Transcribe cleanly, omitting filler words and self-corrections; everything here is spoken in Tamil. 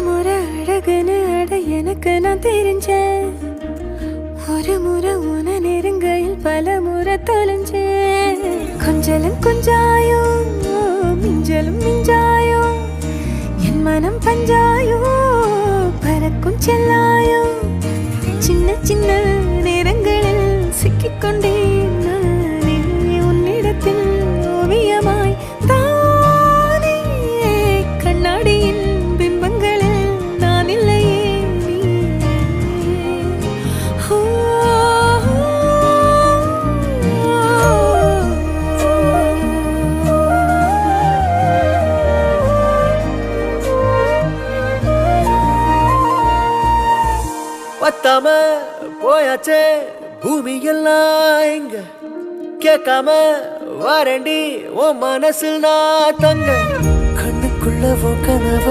முறை அழகுன்னு அட எனக்கு நான் தெரிஞ்சேன். ஒரு முறை உன நெருங்கையில் பல முறை தொலைஞ்சேன். கொஞ்சலும் கொஞ்சாயோ மிஞ்சலும் மிஞ்சாயோ என் மனம் பஞ்சாயோ பறக்கும் செல்லாயோ சின்ன சின்ன நேரங்களில் சிக்கிக்கொண்டேன் நானே உன்னிடத்தில் ஓவியமாய் தானே கண்ணாடியின் பிம்பங்களில் நான் இல்லையே ஓ பத்தாம போயாச்சே பூமி எல்லாம் இங்க கேட்காம வாரண்டி உன் மனசில் நான் தங்க கண்ணுக்குள்ள உன் கனவ